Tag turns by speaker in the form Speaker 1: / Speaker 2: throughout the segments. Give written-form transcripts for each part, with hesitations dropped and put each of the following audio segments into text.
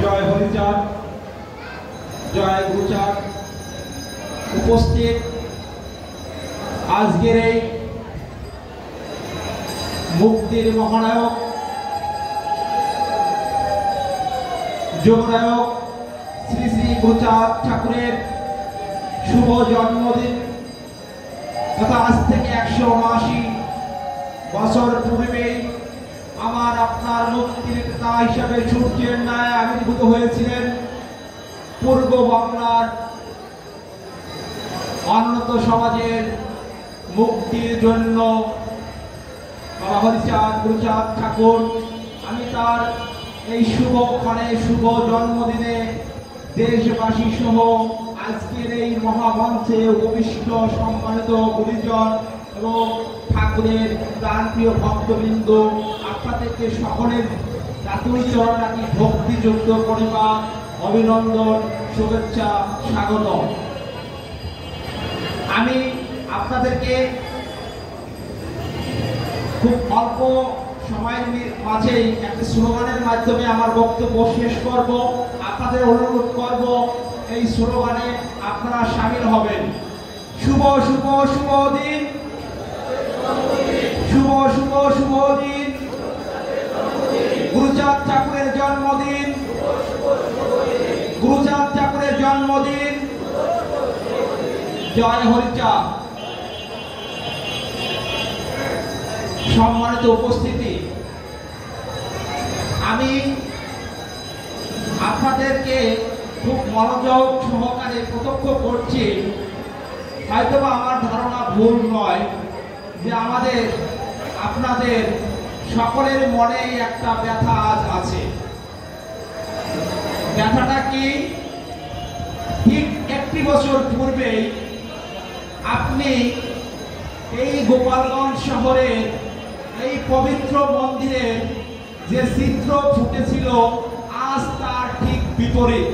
Speaker 1: জয় হরিচাঁদ, জয় গুরুচাঁদ। উপস্থিত আজকের এই মুক্তির মহানায়ক যোগনায়ক শ্রী শ্রী গুরুচাঁদ ঠাকুরের শুভ জন্মদিন তথা আজ থেকে 179 বছর পূর্বে আমার আপনার মুক্তির পিতা হিসাবে সূর্যের ন্যায় আবির্ভূত হয়েছিলেন পূর্ব বাংলার উন্নত সমাজের মুক্তির জন্য বাবা হরিচাঁদ গুরুচাঁদ ঠাকুর। আমি তার এই শুভক্ষণে শুভ জন্মদিনে দেশবাসী সহ আজকের এই মহামঞ্চে উপবিষ্ট সম্মানিত গুরুজন এবং ঠাকুরের প্রাণপ্রিয় ভক্তবৃন্দ, আপনাদেরকে সকলের জাতুর চরণাকি ভক্তিযুক্ত পরিবার অভিনন্দন, শুভেচ্ছা, স্বাগত। আমি আপনাদেরকে খুব অল্প সময়ের মাঝেই একটি স্লোগানের মাধ্যমে আমার বক্তব্য শেষ করব। আপনাদের অনুরোধ করব এই স্লোগানে আপনারা শামিল হবেন। শুভ শুভ শুভ দিন, শুভ শুভ শুভ দিন, গুরুচাঁদ ঠাকুরের জন্মদিন, গুরুচাঁদ ঠাকুরের জন্মদিন। জয় হরিচাঁদ। সম্মানিত উপস্থিতি, আমি আপনাদেরকে খুব মনোযোগ সহকারে প্রত্যক্ষ করছি। হয়তোবা আমার ধারণা ভুল নয় যে আমাদের আপনাদের সকলের মনেই একটা ব্যথা আজ আছে। ব্যথাটা কি? ঠিক 1 বছর পূর্বেই আপনি এই গোপালগঞ্জ শহরে এই পবিত্র মন্দিরের যে চিত্র ফুটেছিল আজ তার ঠিক বিপরীত।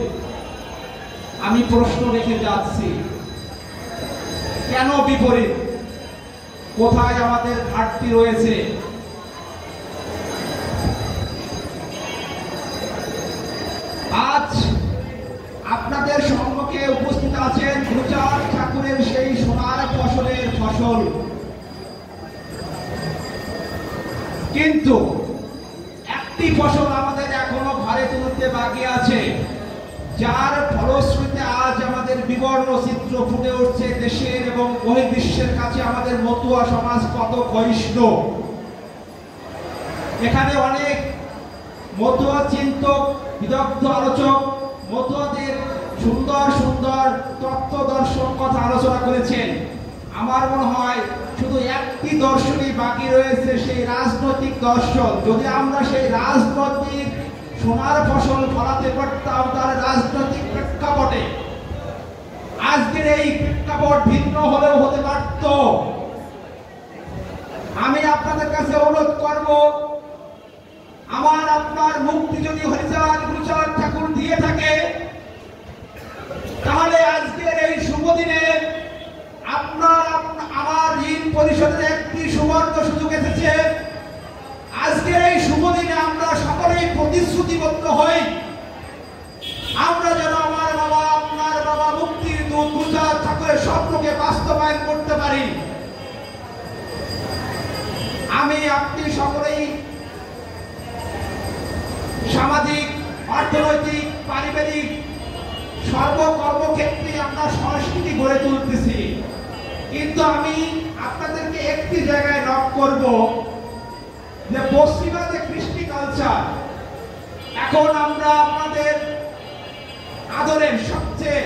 Speaker 1: আমি প্রশ্ন রেখে যাচ্ছি, কেন বিপরীত? কোথায় আমাদের ঘাটতি রয়েছে? আজ আপনাদের সম্মুখে উপস্থিত আছেন গুরুচাঁদ ঠাকুরের সেই সোনার ফসলের ফসল, কিন্তু একটি ফসল আমাদের এখনো ঘরে তুলতে বাকি আছে, যার ফলশ্রুতিতে আজ আমাদের বিবর্ণ চিত্র ফুটে উঠছে দেশের এবং বহির্বিশ্বের কাছে আমাদের মতুয়া সমাজ কত ক্ষয়িষ্ণু। এখানে অনেক মতুয়া চিন্তক, বিদগ্ধ আলোচক মতুয়াদের সুন্দর সুন্দর তত্ত্ব দর্শন কথা আলোচনা করেছেন। আমার মনে হয় শুধু একটি দর্শনই বাকি রয়েছে, সেই রাজনৈতিক দর্শন। যদি আমরা সেই রাজনৈতিক সোনার ফসল ফলাতে পারতাম তার রাজনৈতিক প্রেক্ষাপটে, আজকের এই প্রেক্ষাপট ভিন্ন হলেও হতে পারত। আমি আপনাদের কাছে অনুরোধ করব, আমার আপনার মুক্তি যদি হরিচাঁদ গুরুচাঁদ ঠাকুর দিয়ে থাকে, তাহলে আজকের এই শুভ দিনে আপনার আমার ঋণ পরিশোধের একটি সুবর্ণ সুযোগ এসেছে। আজকের এই শুভ দিনে আমরা সকলেই প্রতিশ্রুতিবদ্ধ হই, আমরা যেন আমার বাবা, আপনার বাবা মুক্তির দূত গুরুচাঁদ ঠাকুরের স্বপ্নকে বাস্তবায়ন করতে পারি। আমি আপনি সকলেই সামাজিক, অর্থনৈতিক, পারিবারিক সর্বকর্মক্ষেত্রে আমরা সংস্কৃতি গড়ে তুলতেছি, কিন্তু আমি আপনাদেরকে একটি জায়গায় নক করব যে পশ্চিমা যে কৃষ্টি কালচার, এখন আমরা আপনাদের আদরের সবচেয়ে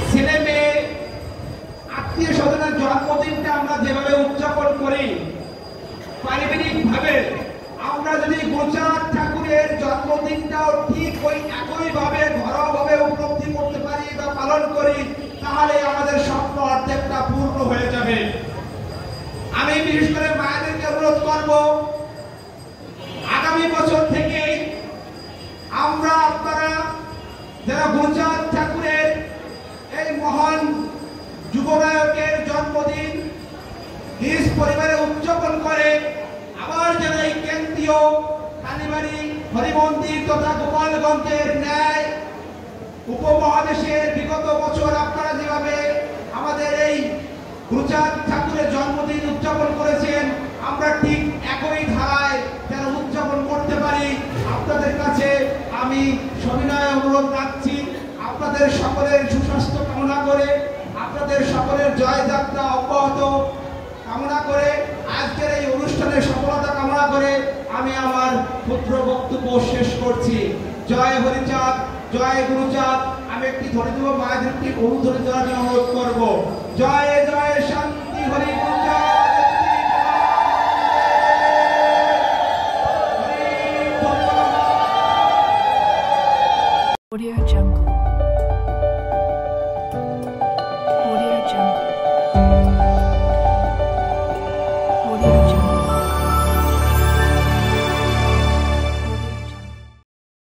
Speaker 1: ছেলে মেয়ে আত্মীয় স্বজনের জন্মদিনটা আমরা যেভাবে উদযাপন করি, পারিবারিক ভাবে আমরা যদি গুরুচাঁদ ঠাকুরের জন্মদিনটাও ঠিক ওই একইভাবে ঘরোয়াভাবে উপলব্ধি করতে পারি বা পালন করি, তাহলে আমাদের স্বপ্ন অর্ধেকটা পূর্ণ হয়ে যাবে। আমি বিশেষ করে মায়েদেরকে অনুরোধ করব, আগামী বছর থেকে আমরা আপনারা যারা গুরুচাঁদ ঠাকুরের এই মহান যুবনায়কের জন্মদিন নিজ পরিবারে উদযাপন করে, আবার যেন এই কেন্দ্রীয় পারিবারিক হরিমন্দির তথা গোপালগঞ্জের ন্যায় উপমহাদেশের বিগত বছর আপনারা যেভাবে আমাদের এই গুরুচাঁদ ঠাকুরের জন্মদিন উদযাপন করেছেন, আমরা ঠিক একই ধারায় যেন উদযাপন করতে পারি, আপনাদের কাছে আমি সবিনয় অনুরোধ রাখছি। আপনাদের সকলের সুস্বাস্থ্য কামনা করে, আপনাদের সকলের জয়যাত্রা অব্যাহত কামনা করে, আজকের এই অনুষ্ঠানের সফলতা কামনা করে আমি আমার ক্ষুদ্র বক্তব্য শেষ করছি। জয় হরিচাঁদ, জয় গুরুচাঁদ। আমি একটি ধরে দেব, মায়ের একটি অনুধরে দেওয়ার জন্য অনুরোধ করবো। জয় জয় শান্তি হরি।